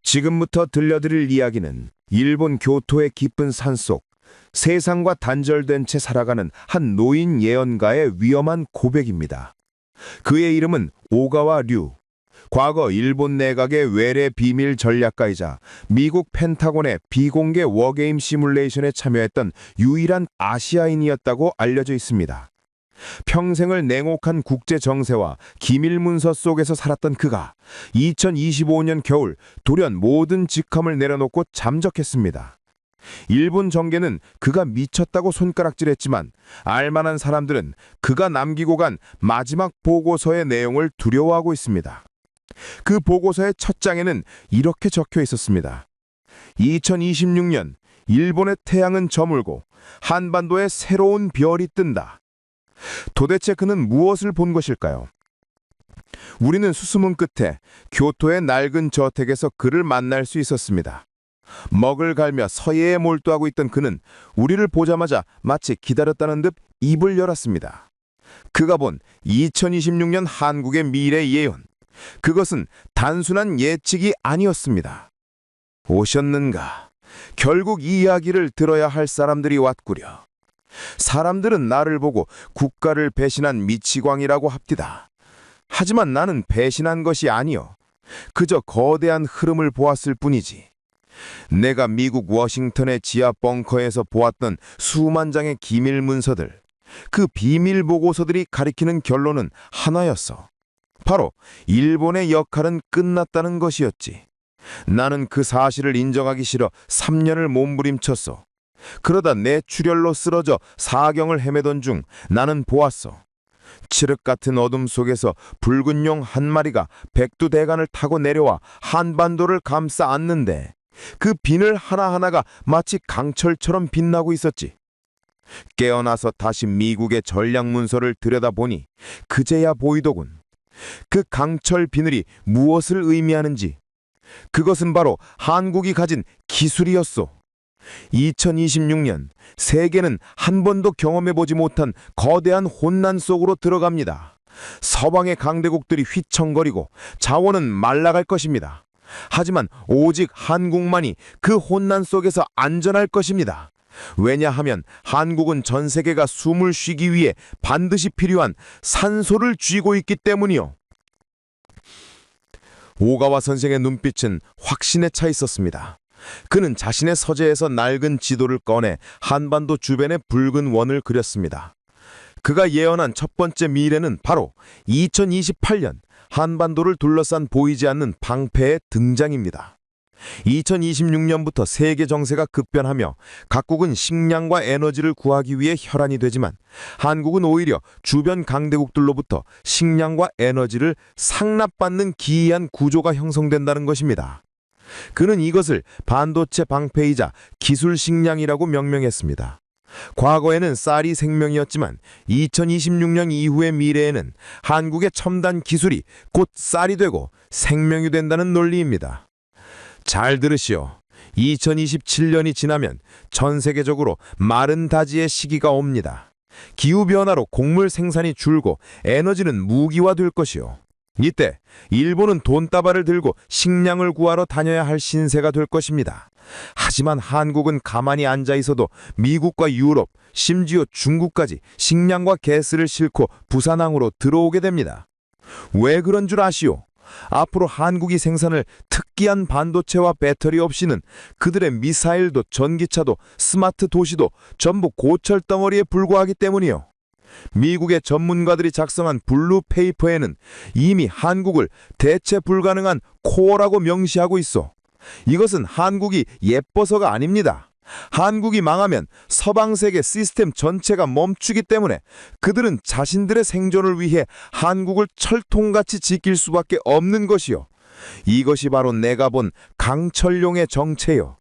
지금부터 들려드릴 이야기는 일본 교토의 깊은 산속, 세상과 단절된 채 살아가는 한 노인 예언가의 위험한 고백입니다. 그의 이름은 오가와 류. 과거 일본 내각의 외래 비밀 전략가이자 미국 펜타곤의 비공개 워게임 시뮬레이션에 참여했던 유일한 아시아인이었다고 알려져 있습니다. 평생을 냉혹한 국제 정세와 기밀 문서 속에서 살았던 그가 2025년 겨울 돌연 모든 직함을 내려놓고 잠적했습니다. 일본 정계는 그가 미쳤다고 손가락질했지만 알만한 사람들은 그가 남기고 간 마지막 보고서의 내용을 두려워하고 있습니다. 그 보고서의 첫 장에는 이렇게 적혀 있었습니다. 2026년 일본의 태양은 저물고 한반도에 새로운 별이 뜬다. 도대체 그는 무엇을 본 것일까요? 우리는 수수문 끝에 교토의 낡은 저택에서 그를 만날 수 있었습니다. 먹을 갈며 서예에 몰두하고 있던 그는 우리를 보자마자 마치 기다렸다는 듯 입을 열었습니다. 그가 본 2026년 한국의 미래 예언. 그것은 단순한 예측이 아니었습니다. 오셨는가? 결국 이 이야기를 들어야 할 사람들이 왔구려. 사람들은 나를 보고 국가를 배신한 미치광이라고 합디다. 하지만 나는 배신한 것이 아니요. 그저 거대한 흐름을 보았을 뿐이지. 내가 미국 워싱턴의 지하 벙커에서 보았던 수만 장의 기밀 문서들, 그 비밀 보고서들이 가리키는 결론은 하나였어. 바로 일본의 역할은 끝났다는 것이었지. 나는 그 사실을 인정하기 싫어 3년을 몸부림쳤어. 그러다 내 출혈로 쓰러져 사경을 헤매던 중 나는 보았어. 칠흑 같은 어둠 속에서 붉은 용 한 마리가 백두대간을 타고 내려와 한반도를 감싸 안는데 그 비늘 하나하나가 마치 강철처럼 빛나고 있었지. 깨어나서 다시 미국의 전략 문서를 들여다보니 그제야 보이더군. 그 강철 비늘이 무엇을 의미하는지. 그것은 바로 한국이 가진 기술이었소. 2026년 세계는 한 번도 경험해보지 못한 거대한 혼란 속으로 들어갑니다. 서방의 강대국들이 휘청거리고 자원은 말라갈 것입니다. 하지만 오직 한국만이 그 혼란 속에서 안전할 것입니다. 왜냐하면 한국은 전 세계가 숨을 쉬기 위해 반드시 필요한 산소를 쥐고 있기 때문이요. 오가와 선생의 눈빛은 확신에 차 있었습니다. 그는 자신의 서재에서 낡은 지도를 꺼내 한반도 주변의 붉은 원을 그렸습니다. 그가 예언한 첫 번째 미래는 바로 2028년 한반도를 둘러싼 보이지 않는 방패의 등장입니다. 2026년부터 세계 정세가 급변하며 각국은 식량과 에너지를 구하기 위해 혈안이 되지만 한국은 오히려 주변 강대국들로부터 식량과 에너지를 상납받는 기이한 구조가 형성된다는 것입니다. 그는 이것을 반도체 방패이자 기술 식량이라고 명명했습니다. 과거에는 쌀이 생명이었지만 2026년 이후의 미래에는 한국의 첨단 기술이 곧 쌀이 되고 생명이 된다는 논리입니다. 잘 들으시오. 2027년이 지나면 전 세계적으로 마른 다지의 시기가 옵니다. 기후변화로 곡물 생산이 줄고 에너지는 무기화될 것이오. 이때 일본은 돈다발을 들고 식량을 구하러 다녀야 할 신세가 될 것입니다. 하지만 한국은 가만히 앉아 있어도 미국과 유럽, 심지어 중국까지 식량과 가스를 싣고 부산항으로 들어오게 됩니다. 왜 그런 줄 아시오? 앞으로 한국이 생산할 특기한 반도체와 배터리 없이는 그들의 미사일도 전기차도 스마트 도시도 전부 고철 덩어리에 불과하기 때문이요. 미국의 전문가들이 작성한 블루 페이퍼에는 이미 한국을 대체 불가능한 코어라고 명시하고 있어. 이것은 한국이 예뻐서가 아닙니다. 한국이 망하면 서방 세계 시스템 전체가 멈추기 때문에 그들은 자신들의 생존을 위해 한국을 철통같이 지킬 수밖에 없는 것이요. 이것이 바로 내가 본 강철용의 정체요.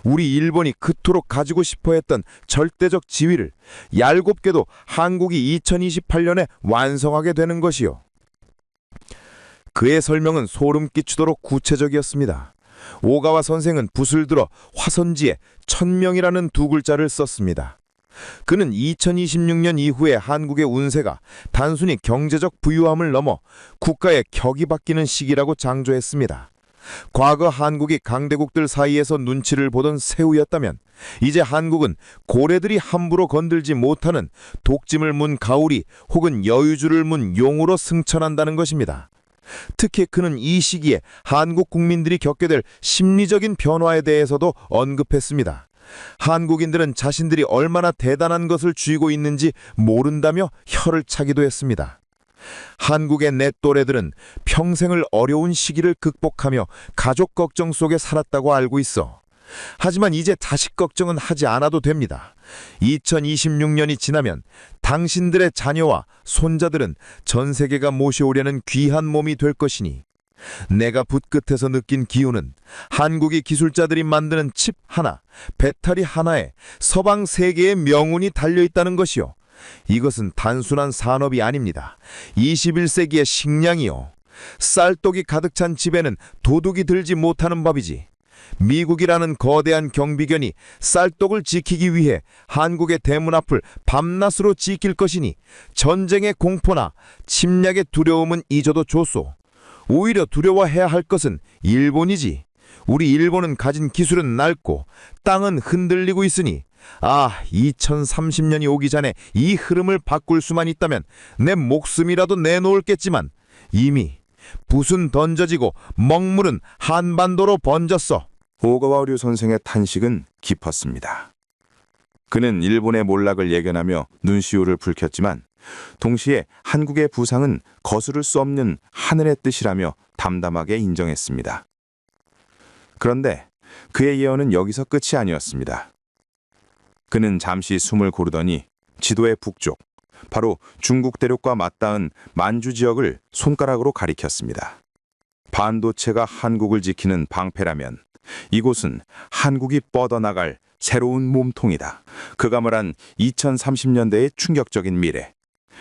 우리 일본이 그토록 가지고 싶어 했던 절대적 지위를 얄곱게도 한국이 2028년에 완성하게 되는 것이요. 그의 설명은 소름 끼치도록 구체적이었습니다. 오가와 선생은 붓을 들어 화선지에 1000명이라는 두 글자를 썼습니다. 그는 2026년 이후에 한국의 운세가 단순히 경제적 부유함을 넘어 국가의 격이 바뀌는 시기라고 장조했습니다. 과거 한국이 강대국들 사이에서 눈치를 보던 새우였다면 이제 한국은 고래들이 함부로 건들지 못하는 독찜을 문 가오리 혹은 여유주를 문 용으로 승천한다는 것입니다. 특히 그는 이 시기에 한국 국민들이 겪게 될 심리적인 변화에 대해서도 언급했습니다. 한국인들은 자신들이 얼마나 대단한 것을 쥐고 있는지 모른다며 혀를 차기도 했습니다. 한국의 내 또래들은 평생을 어려운 시기를 극복하며 가족 걱정 속에 살았다고 알고 있어. 하지만 이제 자식 걱정은 하지 않아도 됩니다. 2026년이 지나면 당신들의 자녀와 손자들은 전 세계가 모셔오려는 귀한 몸이 될 것이니 내가 붓끝에서 느낀 기운은 한국의 기술자들이 만드는 칩 하나, 배터리 하나에 서방 세계의 명운이 달려있다는 것이요. 이것은 단순한 산업이 아닙니다. 21세기의 식량이요. 쌀떡이 가득 찬 집에는 도둑이 들지 못하는 법이지. 미국이라는 거대한 경비견이 쌀떡을 지키기 위해 한국의 대문 앞을 밤낮으로 지킬 것이니 전쟁의 공포나 침략의 두려움은 잊어도 좋소. 오히려 두려워해야 할 것은 일본이지. 우리 일본은 가진 기술은 낡고 땅은 흔들리고 있으니 2030년이 오기 전에 이 흐름을 바꿀 수만 있다면 내 목숨이라도 내놓을겠지만 이미 붓은 던져지고 먹물은 한반도로 번졌어. 오가와류 선생의 탄식은 깊었습니다. 그는 일본의 몰락을 예견하며 눈시울을 붉혔지만 동시에 한국의 부상은 거스를 수 없는 하늘의 뜻이라며 담담하게 인정했습니다. 그런데 그의 예언은 여기서 끝이 아니었습니다. 그는 잠시 숨을 고르더니 지도의 북쪽, 바로 중국 대륙과 맞닿은 만주 지역을 손가락으로 가리켰습니다. 반도체가 한국을 지키는 방패라면 이곳은 한국이 뻗어나갈 새로운 몸통이다. 그가 말한 2030년대의 충격적인 미래,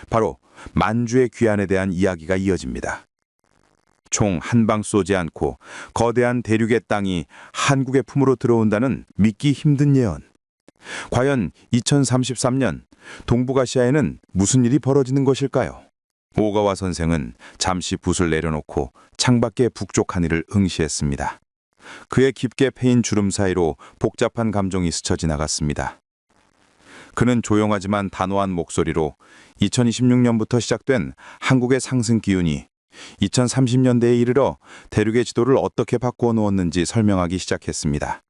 바로 만주의 귀환에 대한 이야기가 이어집니다. 총 한 방 쏘지 않고 거대한 대륙의 땅이 한국의 품으로 들어온다는 믿기 힘든 예언. 과연 2033년 동북아시아에는 무슨 일이 벌어지는 것일까요? 오가와 선생은 잠시 붓을 내려놓고 창밖의 북쪽 하늘을 응시했습니다. 그의 깊게 패인 주름 사이로 복잡한 감정이 스쳐 지나갔습니다. 그는 조용하지만 단호한 목소리로 2026년부터 시작된 한국의 상승 기운이 2030년대에 이르러 대륙의 지도를 어떻게 바꾸어 놓았는지 설명하기 시작했습니다.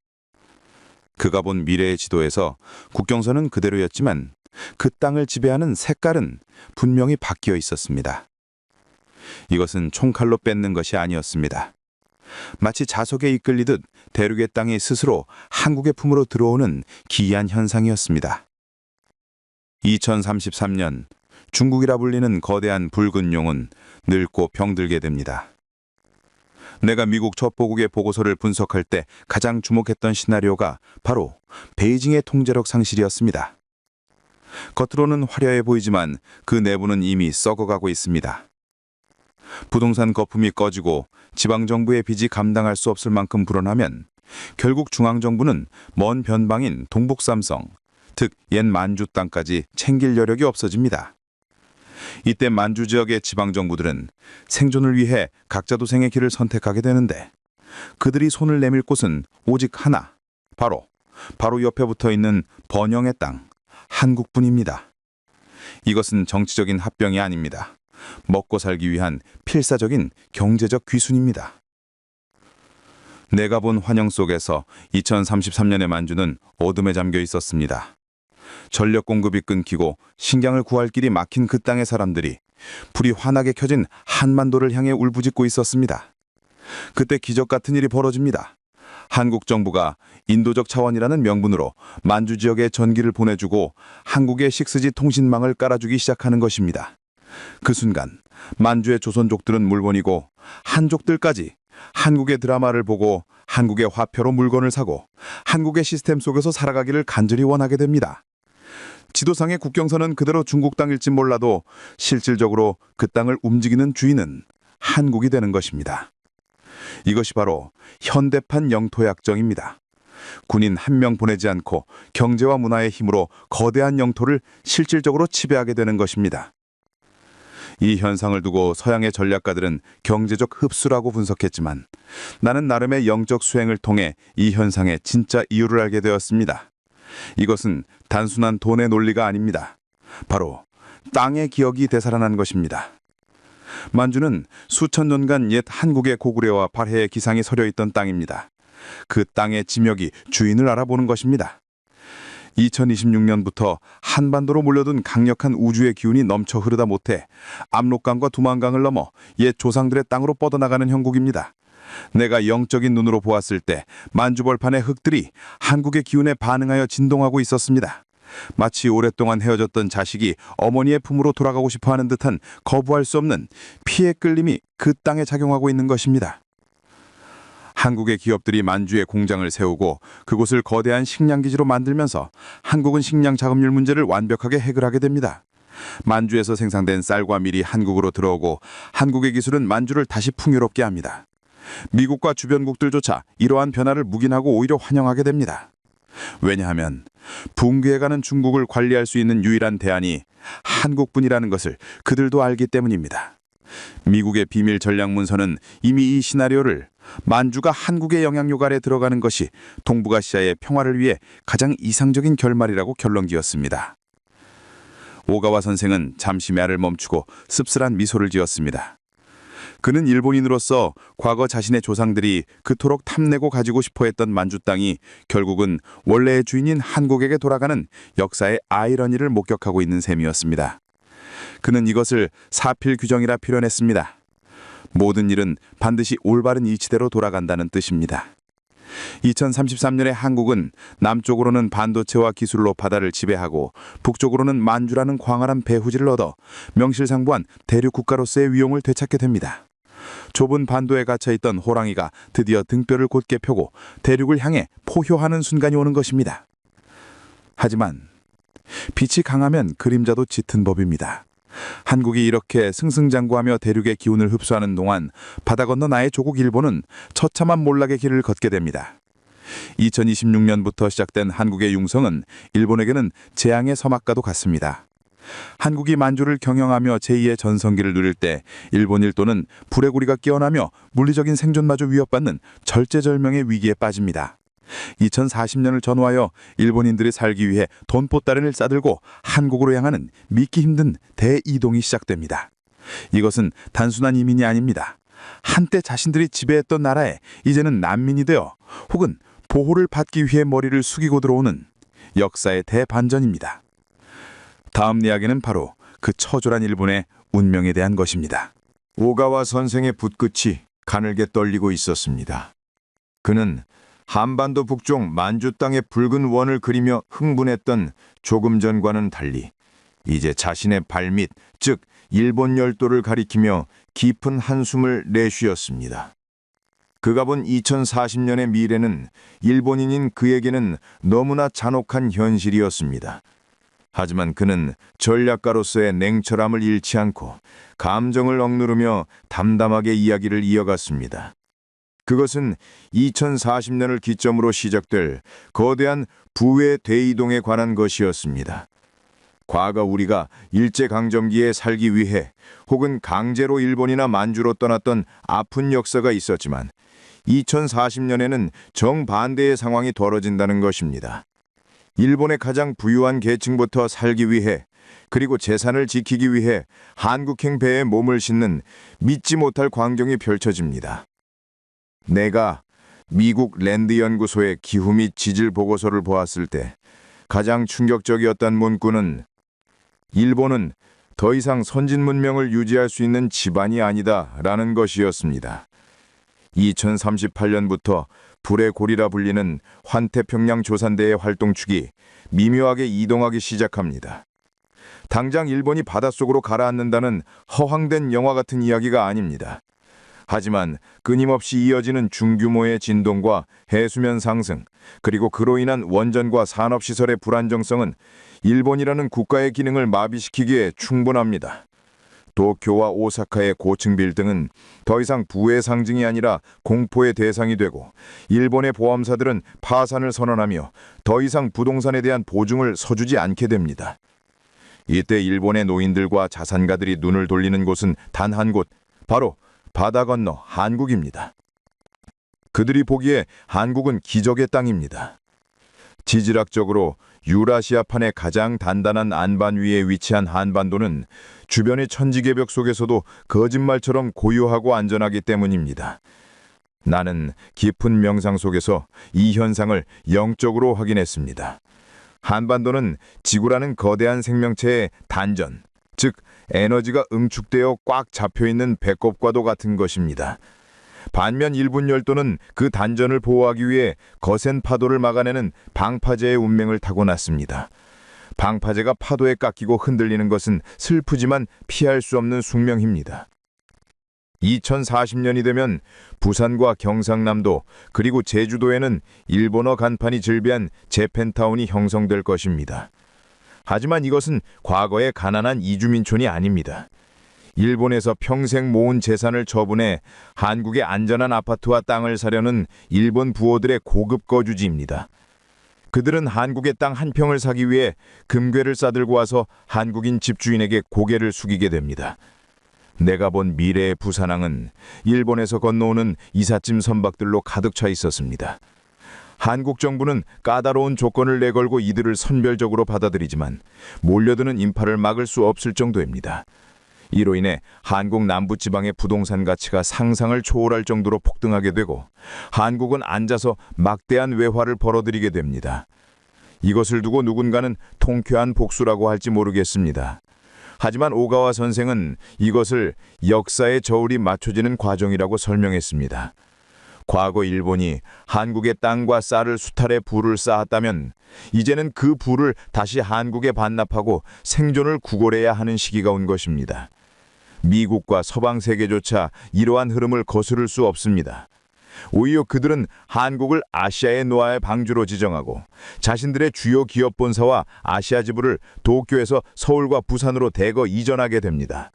그가 본 미래의 지도에서 국경선은 그대로였지만 그 땅을 지배하는 색깔은 분명히 바뀌어 있었습니다. 이것은 총칼로 뺏는 것이 아니었습니다. 마치 자석에 이끌리듯 대륙의 땅이 스스로 한국의 품으로 들어오는 기이한 현상이었습니다. 2033년 중국이라 불리는 거대한 붉은 용은 늙고 병들게 됩니다. 내가 미국 첩보국의 보고서를 분석할 때 가장 주목했던 시나리오가 바로 베이징의 통제력 상실이었습니다. 겉으로는 화려해 보이지만 그 내부는 이미 썩어가고 있습니다. 부동산 거품이 꺼지고 지방정부의 빚이 감당할 수 없을 만큼 불어나면 결국 중앙정부는 먼 변방인 동북삼성, 즉 옛 만주 땅까지 챙길 여력이 없어집니다. 이때 만주 지역의 지방정부들은 생존을 위해 각자 도생의 길을 선택하게 되는데 그들이 손을 내밀 곳은 오직 하나, 바로 옆에 붙어 있는 번영의 땅, 한국뿐입니다. 이것은 정치적인 합병이 아닙니다. 먹고 살기 위한 필사적인 경제적 귀순입니다. 내가 본 환영 속에서 2033년의 만주는 어둠에 잠겨 있었습니다. 전력 공급이 끊기고 식량을 구할 길이 막힌 그 땅의 사람들이 불이 환하게 켜진 한반도를 향해 울부짖고 있었습니다. 그때 기적 같은 일이 벌어집니다. 한국 정부가 인도적 차원이라는 명분으로 만주 지역에 전기를 보내주고 한국의 6G 통신망을 깔아주기 시작하는 것입니다. 그 순간 만주의 조선족들은 물론이고 한족들까지 한국의 드라마를 보고 한국의 화폐로 물건을 사고 한국의 시스템 속에서 살아가기를 간절히 원하게 됩니다. 지도상의 국경선은 그대로 중국 땅일지 몰라도 실질적으로 그 땅을 움직이는 주인은 한국이 되는 것입니다. 이것이 바로 현대판 영토약정입니다. 군인 한 명 보내지 않고 경제와 문화의 힘으로 거대한 영토를 실질적으로 지배하게 되는 것입니다. 이 현상을 두고 서양의 전략가들은 경제적 흡수라고 분석했지만 나는 나름의 영적 수행을 통해 이 현상의 진짜 이유를 알게 되었습니다. 이것은 단순한 돈의 논리가 아닙니다. 바로 땅의 기억이 되살아난 것입니다. 만주는 수천 년간 옛 한국의 고구려와 발해의 기상이 서려 있던 땅입니다. 그 땅의 지명이 주인을 알아보는 것입니다. 2026년부터 한반도로 몰려든 강력한 우주의 기운이 넘쳐 흐르다 못해 압록강과 두만강을 넘어 옛 조상들의 땅으로 뻗어나가는 형국입니다. 내가 영적인 눈으로 보았을 때 만주벌판의 흙들이 한국의 기운에 반응하여 진동하고 있었습니다. 마치 오랫동안 헤어졌던 자식이 어머니의 품으로 돌아가고 싶어하는 듯한 거부할 수 없는 피의 끌림이 그 땅에 작용하고 있는 것입니다. 한국의 기업들이 만주에 공장을 세우고 그곳을 거대한 식량기지로 만들면서 한국은 식량 자급률 문제를 완벽하게 해결하게 됩니다. 만주에서 생산된 쌀과 밀이 한국으로 들어오고 한국의 기술은 만주를 다시 풍요롭게 합니다. 미국과 주변국들조차 이러한 변화를 묵인하고 오히려 환영하게 됩니다. 왜냐하면 붕괴해가는 중국을 관리할 수 있는 유일한 대안이 한국뿐이라는 것을 그들도 알기 때문입니다. 미국의 비밀 전략 문서는 이미 이 시나리오를 만주가 한국의 영향력 아래 들어가는 것이 동북아시아의 평화를 위해 가장 이상적인 결말이라고 결론지었습니다. 오가와 선생은 잠시 말을 멈추고 씁쓸한 미소를 지었습니다. 그는 일본인으로서 과거 자신의 조상들이 그토록 탐내고 가지고 싶어했던 만주 땅이 결국은 원래의 주인인 한국에게 돌아가는 역사의 아이러니를 목격하고 있는 셈이었습니다. 그는 이것을 사필 규정이라 표현했습니다. 모든 일은 반드시 올바른 이치대로 돌아간다는 뜻입니다. 2033년에 한국은 남쪽으로는 반도체와 기술로 바다를 지배하고 북쪽으로는 만주라는 광활한 배후지를 얻어 명실상부한 대륙 국가로서의 위용을 되찾게 됩니다. 좁은 반도에 갇혀있던 호랑이가 드디어 등뼈를 곧게 펴고 대륙을 향해 포효하는 순간이 오는 것입니다. 하지만 빛이 강하면 그림자도 짙은 법입니다. 한국이 이렇게 승승장구하며 대륙의 기운을 흡수하는 동안 바다 건너 나의 조국 일본은 처참한 몰락의 길을 걷게 됩니다. 2026년부터 시작된 한국의 융성은 일본에게는 재앙의 서막과도 같습니다. 한국이 만주를 경영하며 제2의 전성기를 누릴 때 일본 일도는 불의 고리가 깨어나며 물리적인 생존마저 위협받는 절제절명의 위기에 빠집니다. 2040년을 전후하여 일본인들이 살기 위해 돈보따리를 싸들고 한국으로 향하는 믿기 힘든 대이동이 시작됩니다. 이것은 단순한 이민이 아닙니다. 한때 자신들이 지배했던 나라에 이제는 난민이 되어 혹은 보호를 받기 위해 머리를 숙이고 들어오는 역사의 대반전입니다. 다음 이야기는 바로 그 처절한 일본의 운명에 대한 것입니다. 오가와 선생의 붓끝이 가늘게 떨리고 있었습니다. 그는 한반도 북쪽 만주 땅의 붉은 원을 그리며 흥분했던 조금 전과는 달리 이제 자신의 발밑, 즉 일본 열도를 가리키며 깊은 한숨을 내쉬었습니다. 그가 본 2040년의 미래는 일본인인 그에게는 너무나 잔혹한 현실이었습니다. 하지만 그는 전략가로서의 냉철함을 잃지 않고 감정을 억누르며 담담하게 이야기를 이어갔습니다. 그것은 2040년을 기점으로 시작될 거대한 부의 대이동에 관한 것이었습니다. 과거 우리가 일제강점기에 살기 위해 혹은 강제로 일본이나 만주로 떠났던 아픈 역사가 있었지만 2040년에는 정반대의 상황이 벌어진다는 것입니다. 일본의 가장 부유한 계층부터 살기 위해 그리고 재산을 지키기 위해 한국행 배에 몸을 싣는 믿지 못할 광경이 펼쳐집니다. 내가 미국 랜드 연구소의 기후 및 지질 보고서를 보았을 때 가장 충격적이었던 문구는 일본은 더 이상 선진 문명을 유지할 수 있는 집안이 아니다 라는 것이었습니다. 2038년부터 불의 고리라 불리는 환태평양 조산대의 활동축이 미묘하게 이동하기 시작합니다. 당장 일본이 바닷속으로 가라앉는다는 허황된 영화 같은 이야기가 아닙니다. 하지만 끊임없이 이어지는 중규모의 진동과 해수면 상승, 그리고 그로 인한 원전과 산업시설의 불안정성은 일본이라는 국가의 기능을 마비시키기에 충분합니다. 도쿄와 오사카의 고층 빌딩은 더 이상 부의 상징이 아니라 공포의 대상이 되고 일본의 보험사들은 파산을 선언하며 더 이상 부동산에 대한 보증을 서주지 않게 됩니다. 이때 일본의 노인들과 자산가들이 눈을 돌리는 곳은 단 한 곳, 바로 바다 건너 한국입니다. 그들이 보기에 한국은 기적의 땅입니다. 지질학적으로 유라시아판의 가장 단단한 안반 위에 위치한 한반도는 주변의 천지개벽 속에서도 거짓말처럼 고요하고 안전하기 때문입니다. 나는 깊은 명상 속에서 이 현상을 영적으로 확인했습니다. 한반도는 지구라는 거대한 생명체의 단전, 즉 에너지가 응축되어 꽉 잡혀있는 배꼽과도 같은 것입니다. 반면 일본 열도는 그 단전을 보호하기 위해 거센 파도를 막아내는 방파제의 운명을 타고났습니다. 방파제가 파도에 깎이고 흔들리는 것은 슬프지만 피할 수 없는 숙명입니다. 2040년이 되면 부산과 경상남도 그리고 제주도에는 일본어 간판이 즐비한 재팬타운이 형성될 것입니다. 하지만 이것은 과거의 가난한 이주민촌이 아닙니다. 일본에서 평생 모은 재산을 처분해 한국의 안전한 아파트와 땅을 사려는 일본 부호들의 고급 거주지입니다. 그들은 한국의 땅 한 평을 사기 위해 금괴를 싸들고 와서 한국인 집주인에게 고개를 숙이게 됩니다. 내가 본 미래의 부산항은 일본에서 건너오는 이삿짐 선박들로 가득 차 있었습니다. 한국 정부는 까다로운 조건을 내걸고 이들을 선별적으로 받아들이지만 몰려드는 인파를 막을 수 없을 정도입니다. 이로 인해 한국 남부지방의 부동산 가치가 상상을 초월할 정도로 폭등하게 되고 한국은 앉아서 막대한 외화를 벌어들이게 됩니다. 이것을 두고 누군가는 통쾌한 복수라고 할지 모르겠습니다. 하지만 오가와 선생은 이것을 역사의 저울이 맞춰지는 과정이라고 설명했습니다. 과거 일본이 한국의 땅과 쌀을 수탈해 부를 쌓았다면 이제는 그 부를 다시 한국에 반납하고 생존을 구걸해야 하는 시기가 온 것입니다. 미국과 서방 세계조차 이러한 흐름을 거스를 수 없습니다. 오히려 그들은 한국을 아시아의 노아의 방주로 지정하고 자신들의 주요 기업 본사와 아시아 지부를 도쿄에서 서울과 부산으로 대거 이전하게 됩니다.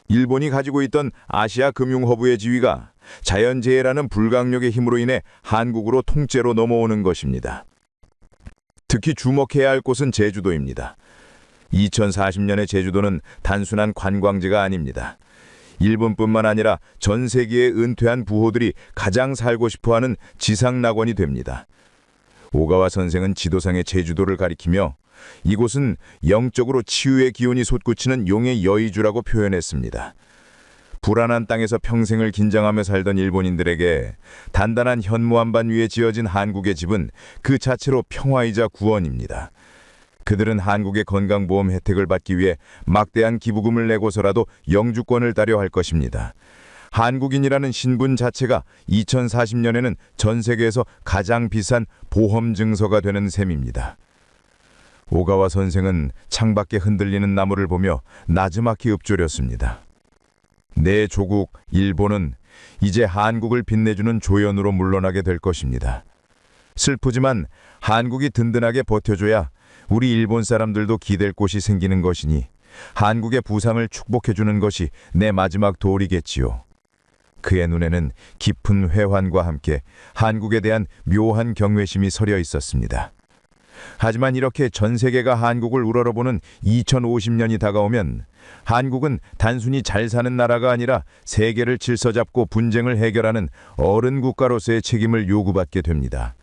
일본이 가지고 있던 아시아 금융허브의 지위가 자연재해라는 불강력의 힘으로 인해 한국으로 통째로 넘어오는 것입니다. 특히 주목해야 할 곳은 제주도입니다. 2040년의 제주도는 단순한 관광지가 아닙니다. 일본뿐만 아니라 전 세계의 은퇴한 부호들이 가장 살고 싶어하는 지상낙원이 됩니다. 오가와 선생은 지도상의 제주도를 가리키며 이곳은 영적으로 치유의 기운이 솟구치는 용의 여의주라고 표현했습니다. 불안한 땅에서 평생을 긴장하며 살던 일본인들에게 단단한 현무암반 위에 지어진 한국의 집은 그 자체로 평화이자 구원입니다. 그들은 한국의 건강보험 혜택을 받기 위해 막대한 기부금을 내고서라도 영주권을 따려 할 것입니다. 한국인이라는 신분 자체가 2040년에는 전 세계에서 가장 비싼 보험 증서가 되는 셈입니다. 오가와 선생은 창밖에 흔들리는 나무를 보며 나지막히 읊조렸습니다. 내 조국 일본은 이제 한국을 빛내주는 조연으로 물러나게 될 것입니다. 슬프지만 한국이 든든하게 버텨줘야 우리 일본 사람들도 기댈 곳이 생기는 것이니 한국의 부상을 축복해주는 것이 내 마지막 도리겠지요. 그의 눈에는 깊은 회환과 함께 한국에 대한 묘한 경외심이 서려 있었습니다. 하지만 이렇게 전 세계가 한국을 우러러보는 2050년이 다가오면 한국은 단순히 잘 사는 나라가 아니라 세계를 질서잡고 분쟁을 해결하는 어른 국가로서의 책임을 요구받게 됩니다.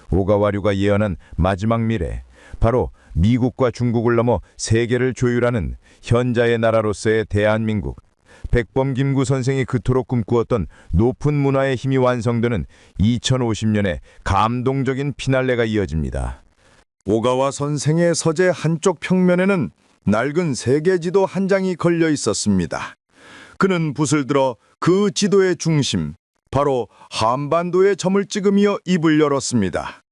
오가와류가 예언한 마지막 미래, 바로 미국과 중국을 넘어 세계를 조율하는 현자의 나라로서의 대한민국, 백범김구 선생이 그토록 꿈꾸었던 높은 문화의 힘이 완성되는 2050년의 감동적인 피날레가 이어집니다. 오가와 선생의 서재 한쪽 평면에는 낡은 세계지도 한 장이 걸려 있었습니다. 그는 붓을 들어 그 지도의 중심, 바로 한반도에 점을 찍으며 입을 열었습니다.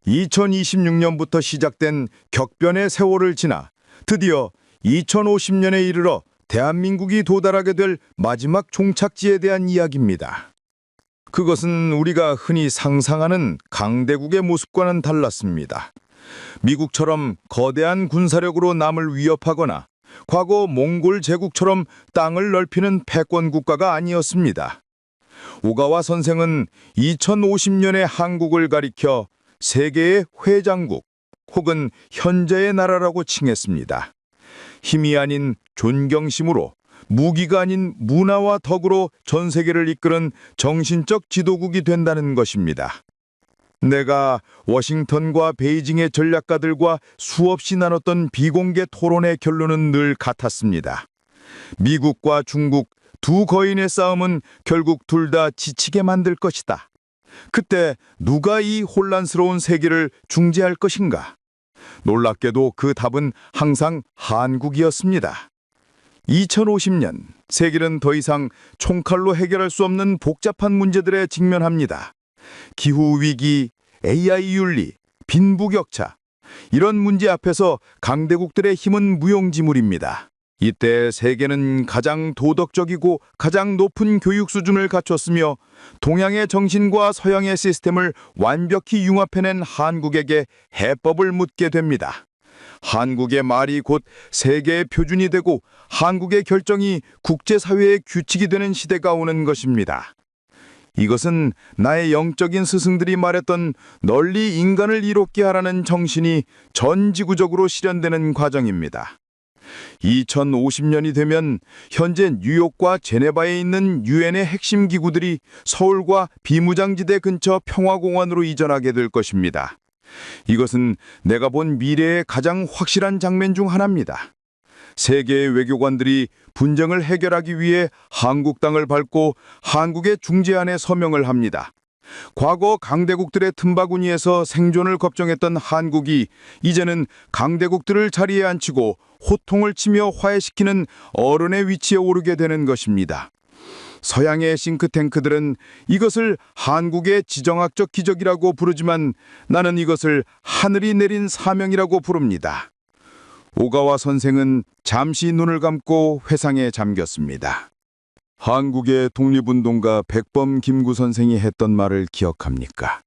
2026년부터 시작된 격변의 세월을 지나 드디어 2050년에 이르러 대한민국이 도달하게 될 마지막 종착지에 대한 이야기입니다. 그것은 우리가 흔히 상상하는 강대국의 모습과는 달랐습니다. 미국처럼 거대한 군사력으로 남을 위협하거나 과거 몽골 제국처럼 땅을 넓히는 패권 국가가 아니었습니다. 오가와 선생은 2050년의 한국을 가리켜 세계의 회장국 혹은 현재의 나라라고 칭했습니다. 힘이 아닌 존경심으로, 무기가 아닌 문화와 덕으로 전 세계를 이끄는 정신적 지도국이 된다는 것입니다. 내가 워싱턴과 베이징의 전략가들과 수없이 나눴던 비공개 토론의 결론은 늘 같았습니다. 미국과 중국 두 거인의 싸움은 결국 둘 다 지치게 만들 것이다. 그때 누가 이 혼란스러운 세계를 중재할 것인가? 놀랍게도 그 답은 항상 한국이었습니다. 2050년 세계는 더 이상 총칼로 해결할 수 없는 복잡한 문제들에 직면합니다. 기후위기, AI 윤리, 빈부격차, 이런 문제 앞에서 강대국들의 힘은 무용지물입니다. 이때 세계는 가장 도덕적이고 가장 높은 교육 수준을 갖췄으며 동양의 정신과 서양의 시스템을 완벽히 융합해낸 한국에게 해법을 묻게 됩니다. 한국의 말이 곧 세계의 표준이 되고 한국의 결정이 국제사회의 규칙이 되는 시대가 오는 것입니다. 이것은 나의 영적인 스승들이 말했던 널리 인간을 이롭게 하라는 정신이 전지구적으로 실현되는 과정입니다. 2050년이 되면 현재 뉴욕과 제네바에 있는 유엔의 핵심 기구들이 서울과 비무장지대 근처 평화공원으로 이전하게 될 것입니다. 이것은 내가 본 미래의 가장 확실한 장면 중 하나입니다. 세계의 외교관들이 분쟁을 해결하기 위해 한국 땅을 밟고 한국의 중재안에 서명을 합니다. 과거 강대국들의 틈바구니에서 생존을 걱정했던 한국이 이제는 강대국들을 자리에 앉히고 호통을 치며 화해시키는 어른의 위치에 오르게 되는 것입니다. 서양의 싱크탱크들은 이것을 한국의 지정학적 기적이라고 부르지만 나는 이것을 하늘이 내린 사명이라고 부릅니다. 오가와 선생은 잠시 눈을 감고 회상에 잠겼습니다. 한국의 독립운동가 백범 김구 선생이 했던 말을 기억합니까?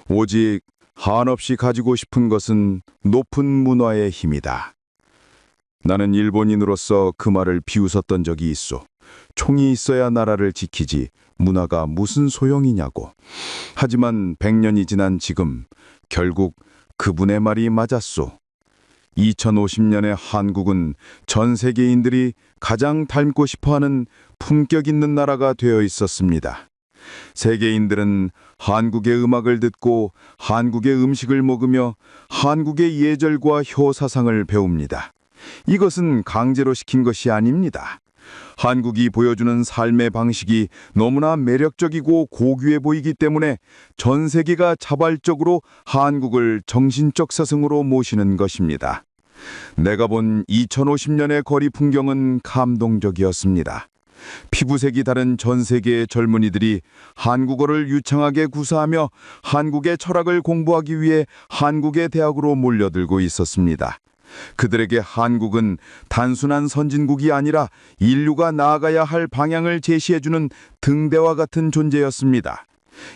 오직 한없이 가지고 싶은 것은 높은 문화의 힘이다. 나는 일본인으로서 그 말을 비웃었던 적이 있어. 총이 있어야 나라를 지키지 문화가 무슨 소용이냐고. 하지만 100년이 지난 지금 결국 그분의 말이 맞았소. 2050년의 한국은 전 세계인들이 가장 닮고 싶어하는 품격 있는 나라가 되어 있었습니다. 세계인들은 한국의 음악을 듣고 한국의 음식을 먹으며 한국의 예절과 효사상을 배웁니다. 이것은 강제로 시킨 것이 아닙니다. 한국이 보여주는 삶의 방식이 너무나 매력적이고 고귀해 보이기 때문에 전 세계가 자발적으로 한국을 정신적 스승으로 모시는 것입니다. 내가 본 2050년의 거리 풍경은 감동적이었습니다. 피부색이 다른 전 세계의 젊은이들이 한국어를 유창하게 구사하며 한국의 철학을 공부하기 위해 한국의 대학으로 몰려들고 있었습니다. 그들에게 한국은 단순한 선진국이 아니라 인류가 나아가야 할 방향을 제시해주는 등대와 같은 존재였습니다.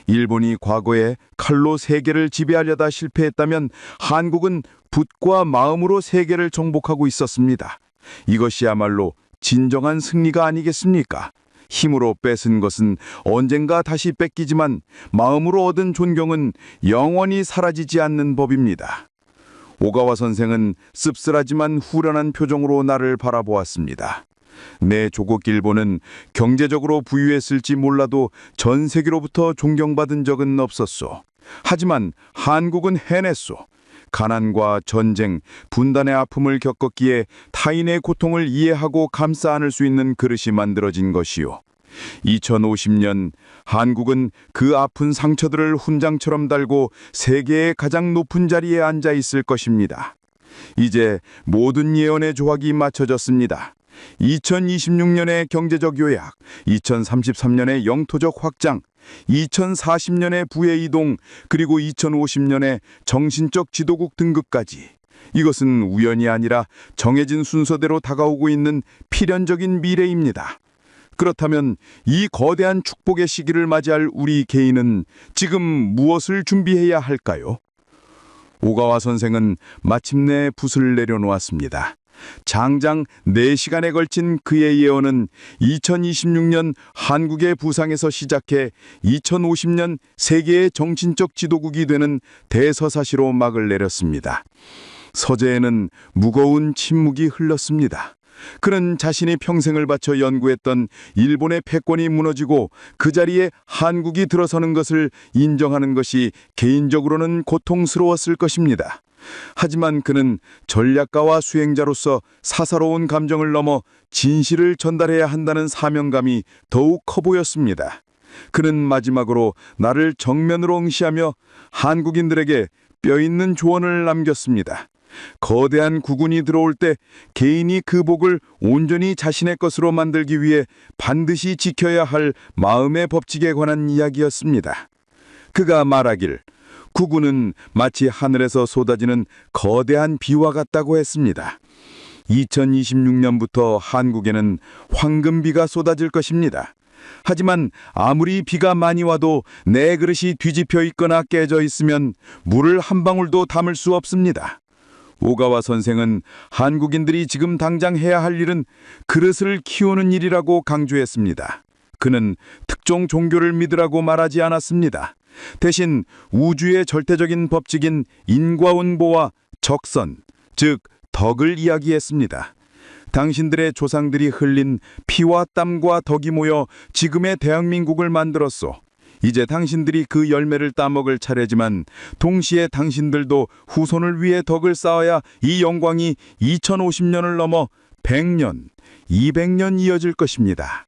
일본이 과거에 칼로 세계를 지배하려다 실패했다면 한국은 붓과 마음으로 세계를 정복하고 있었습니다. 이것이야말로 진정한 승리가 아니겠습니까? 힘으로 뺏은 것은 언젠가 다시 뺏기지만 마음으로 얻은 존경은 영원히 사라지지 않는 법입니다. 오가와 선생은 씁쓸하지만 후련한 표정으로 나를 바라보았습니다. 내 조국 일본은 경제적으로 부유했을지 몰라도 전 세계로부터 존경받은 적은 없었소. 하지만 한국은 해냈소. 가난과 전쟁, 분단의 아픔을 겪었기에 타인의 고통을 이해하고 감싸 안을 수 있는 그릇이 만들어진 것이요. 2050년 한국은 그 아픈 상처들을 훈장처럼 달고 세계의 가장 높은 자리에 앉아 있을 것입니다. 이제 모든 예언의 조각이 맞춰졌습니다. 2026년의 경제적 요약, 2033년의 영토적 확장, 2040년의 부의 이동, 그리고 2050년의 정신적 지도국 등급까지. 이것은 우연이 아니라 정해진 순서대로 다가오고 있는 필연적인 미래입니다. 그렇다면 이 거대한 축복의 시기를 맞이할 우리 개인은 지금 무엇을 준비해야 할까요? 오가와 선생은 마침내 붓을 내려놓았습니다. 장장 4시간에 걸친 그의 예언은 2026년 한국의 부상에서 시작해 2050년 세계의 정신적 지도국이 되는 대서사시로 막을 내렸습니다. 서재에는 무거운 침묵이 흘렀습니다. 그는 자신이 평생을 바쳐 연구했던 일본의 패권이 무너지고 그 자리에 한국이 들어서는 것을 인정하는 것이 개인적으로는 고통스러웠을 것입니다. 하지만 그는 전략가와 수행자로서 사사로운 감정을 넘어 진실을 전달해야 한다는 사명감이 더욱 커 보였습니다. 그는 마지막으로 나를 정면으로 응시하며 한국인들에게 뼈있는 조언을 남겼습니다. 거대한 국군이 들어올 때 개인이 그 복을 온전히 자신의 것으로 만들기 위해 반드시 지켜야 할 마음의 법칙에 관한 이야기였습니다. 그가 말하길 국군은 마치 하늘에서 쏟아지는 거대한 비와 같다고 했습니다. 2026년부터 한국에는 황금비가 쏟아질 것입니다. 하지만 아무리 비가 많이 와도 내 그릇이 뒤집혀 있거나 깨져 있으면 물을 한 방울도 담을 수 없습니다. 오가와 선생은 한국인들이 지금 당장 해야 할 일은 그릇을 키우는 일이라고 강조했습니다. 그는 특정 종교를 믿으라고 말하지 않았습니다. 대신 우주의 절대적인 법칙인 인과운보와 적선, 즉 덕을 이야기했습니다. 당신들의 조상들이 흘린 피와 땀과 덕이 모여 지금의 대한민국을 만들었소. 이제 당신들이 그 열매를 따먹을 차례지만 동시에 당신들도 후손을 위해 덕을 쌓아야 이 영광이 2050년을 넘어 100년, 200년 이어질 것입니다.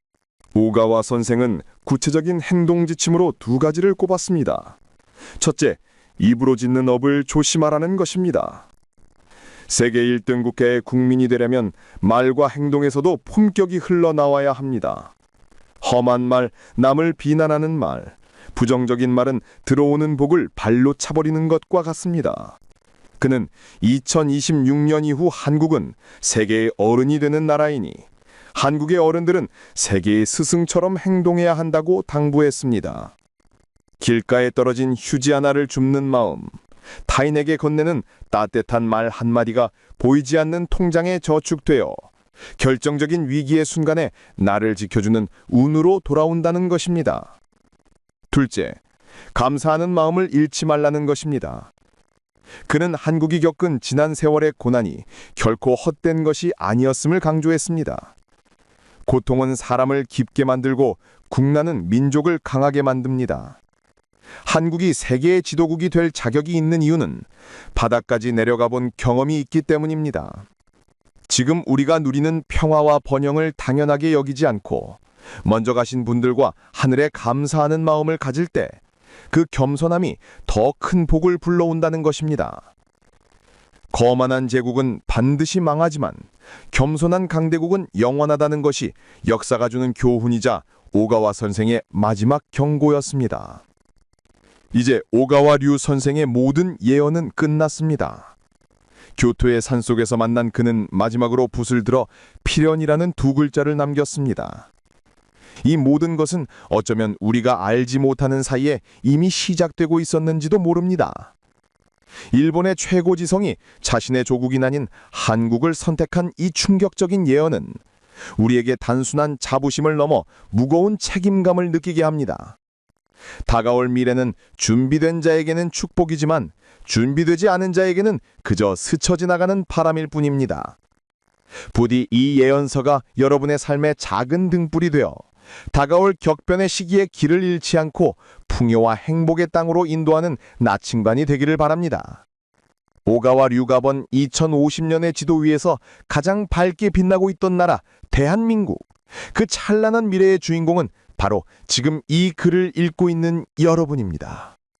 오가와 선생은 구체적인 행동 지침으로 두 가지를 꼽았습니다. 첫째, 입으로 짓는 업을 조심하라는 것입니다. 세계 1등 국가의 국민이 되려면 말과 행동에서도 품격이 흘러나와야 합니다. 험한 말, 남을 비난하는 말, 부정적인 말은 들어오는 복을 발로 차버리는 것과 같습니다. 그는 2026년 이후 한국은 세계의 어른이 되는 나라이니 한국의 어른들은 세계의 스승처럼 행동해야 한다고 당부했습니다. 길가에 떨어진 휴지 하나를 줍는 마음, 타인에게 건네는 따뜻한 말 한마디가 보이지 않는 통장에 저축되어 결정적인 위기의 순간에 나를 지켜주는 운으로 돌아온다는 것입니다. 둘째, 감사하는 마음을 잃지 말라는 것입니다. 그는 한국이 겪은 지난 세월의 고난이 결코 헛된 것이 아니었음을 강조했습니다. 고통은 사람을 깊게 만들고 국난은 민족을 강하게 만듭니다. 한국이 세계의 지도국이 될 자격이 있는 이유는 바닥까지 내려가 본 경험이 있기 때문입니다. 지금 우리가 누리는 평화와 번영을 당연하게 여기지 않고 먼저 가신 분들과 하늘에 감사하는 마음을 가질 때 그 겸손함이 더 큰 복을 불러온다는 것입니다. 거만한 제국은 반드시 망하지만 겸손한 강대국은 영원하다는 것이 역사가 주는 교훈이자 오가와 선생의 마지막 경고였습니다. 이제 오가와 류 선생의 모든 예언은 끝났습니다. 교토의 산속에서 만난 그는 마지막으로 붓을 들어 필연이라는 두 글자를 남겼습니다. 이 모든 것은 어쩌면 우리가 알지 못하는 사이에 이미 시작되고 있었는지도 모릅니다. 일본의 최고지성이 자신의 조국이 아닌 한국을 선택한 이 충격적인 예언은 우리에게 단순한 자부심을 넘어 무거운 책임감을 느끼게 합니다. 다가올 미래는 준비된 자에게는 축복이지만 준비되지 않은 자에게는 그저 스쳐 지나가는 바람일 뿐입니다. 부디 이 예언서가 여러분의 삶의 작은 등불이 되어 다가올 격변의 시기에 길을 잃지 않고 풍요와 행복의 땅으로 인도하는 나침반이 되기를 바랍니다. 오가와 류가 본 2050년의 지도 위에서 가장 밝게 빛나고 있던 나라 대한민국, 그 찬란한 미래의 주인공은 바로 지금 이 글을 읽고 있는 여러분입니다.